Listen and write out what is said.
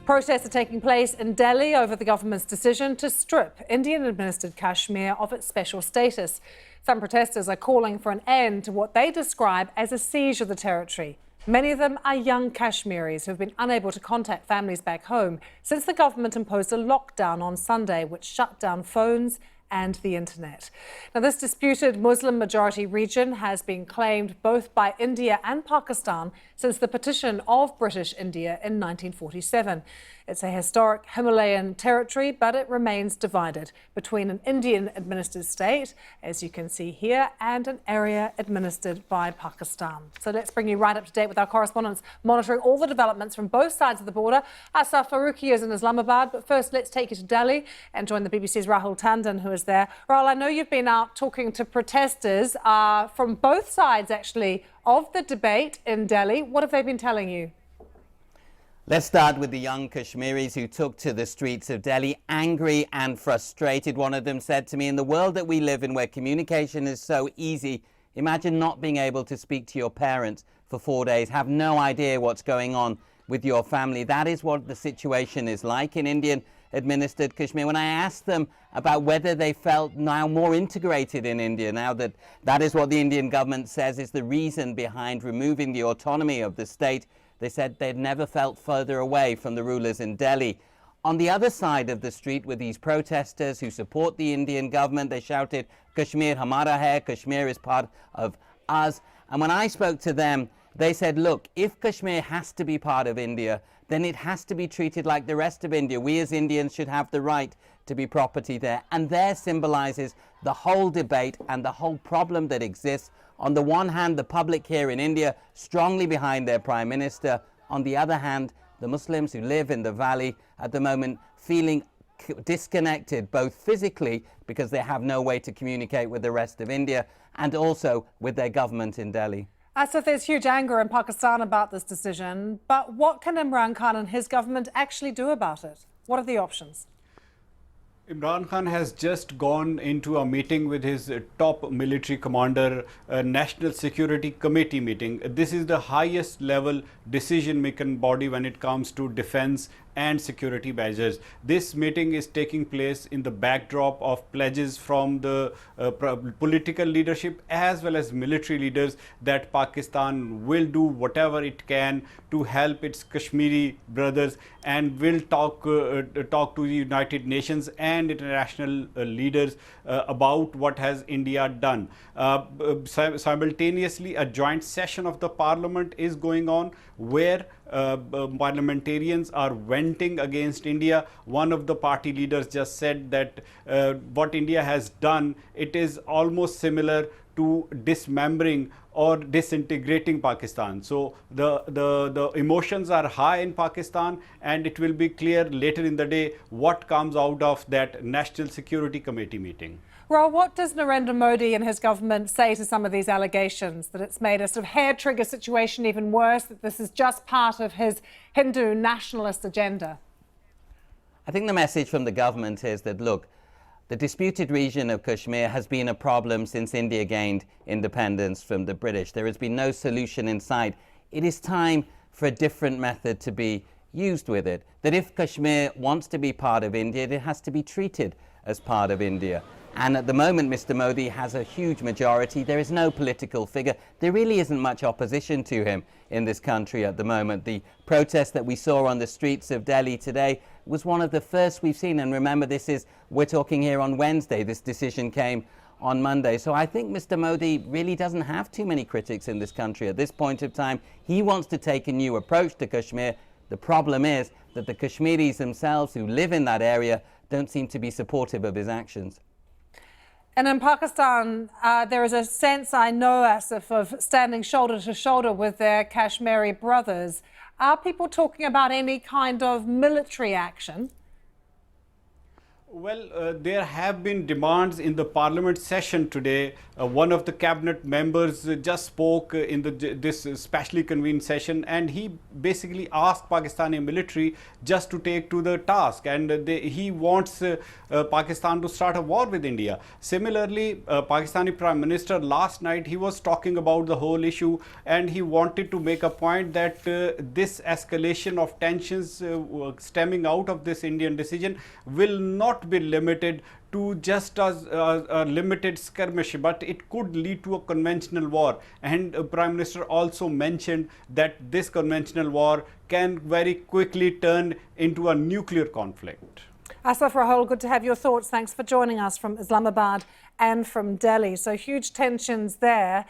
Protests are taking place in Delhi over the government's decision to strip Indian-administered Kashmir of its special status. Some protesters are calling for an end to what they describe as a siege of the territory. Many of them are young Kashmiris who have been unable to contact families back home since the government imposed a lockdown on Sunday, which shut down phones and the internet. Now, this disputed Muslim-majority region has been claimed both by India and Pakistan since the partition of British India in 1947. It's a historic Himalayan territory, but it remains divided between an Indian-administered state, as you can see here, and an area administered by Pakistan. So let's bring you right up to date with our correspondents monitoring all the developments from both sides of the border. Asaf Faruqi is in Islamabad, but first let's take you to Delhi and join the BBC's Rahul Tandon, who is there. Rahul, I know you've been out talking to protesters from both sides, actually, of the debate in Delhi. What have they been telling you? Let's start with the young Kashmiris who took to the streets of Delhi, angry and frustrated. One of them said to me, in the world that we live in where communication is so easy, imagine not being able to speak to your parents for 4 days, have no idea what's going on with your family. That is what the situation is like in Indian-administered Kashmir. When I asked them about whether they felt now more integrated in India, now that that is what the Indian government says is the reason behind removing the autonomy of the state, they said they'd never felt further away from the rulers in Delhi. On the other side of the street were these protesters who support the Indian government. They shouted, Kashmir hamara hai, Kashmir is part of us. And when I spoke to them, they said, look, if Kashmir has to be part of India, then it has to be treated like the rest of India. We as Indians should have the right to be property there. And there symbolizes the whole debate and the whole problem that exists. On the one hand, the public here in India strongly behind their Prime Minister. On the other hand, the Muslims who live in the valley at the moment feeling disconnected, both physically because they have no way to communicate with the rest of India and also with their government in Delhi. Asif, there's huge anger in Pakistan about this decision, but what can Imran Khan and his government actually do about it? What are the options? Imran Khan has just gone into a meeting with his top military commander, a National Security Committee meeting. This is the highest level decision-making body when it comes to defense and security measures. This meeting is taking place in the backdrop of pledges from the political leadership as well as military leaders that Pakistan will do whatever it can to help its Kashmiri brothers and will talk to the United Nations and international leaders about what has India done. Simultaneously, a joint session of the parliament is going on where parliamentarians are venting against India. One of the party leaders just said that what India has done, it is almost similar to dismembering or disintegrating Pakistan. So the emotions are high in Pakistan, and it will be clear later in the day what comes out of that National Security Committee meeting. Well, what does Narendra Modi and his government say to some of these allegations, that it's made a sort of hair-trigger situation even worse, that this is just part of his Hindu nationalist agenda? I think the message from the government is that, look, the disputed region of Kashmir has been a problem since India gained independence from the British. There has been no solution in sight. It is time for a different method to be used with it. That if Kashmir wants to be part of India, it has to be treated as part of India. And at the moment, Mr. Modi has a huge majority. There is no political figure. There really isn't much opposition to him in this country at the moment. The protest that we saw on the streets of Delhi today was one of the first we've seen. And remember, we're talking here on Wednesday. This decision came on Monday. So I think Mr. Modi really doesn't have too many critics in this country at this point of time. He wants to take a new approach to Kashmir. The problem is that the Kashmiris themselves who live in that area don't seem to be supportive of his actions. And in Pakistan, there is a sense, I know, Asif, of standing shoulder to shoulder with their Kashmiri brothers. Are people talking about any kind of military action? Well, there have been demands in the parliament session today. One of the cabinet members just spoke in this specially convened session, and he basically asked Pakistani military just to take to the task, and he wants Pakistan to start a war with India. Similarly, Pakistani Prime Minister last night, he was talking about the whole issue, and he wanted to make a point that this escalation of tensions stemming out of this Indian decision will not be limited to just as a limited skirmish, but it could lead to a conventional war. And Prime Minister also mentioned that this conventional war can very quickly turn into a nuclear conflict. Asaf Rahul, good to have your thoughts. Thanks for joining us from Islamabad and from Delhi. So huge tensions there.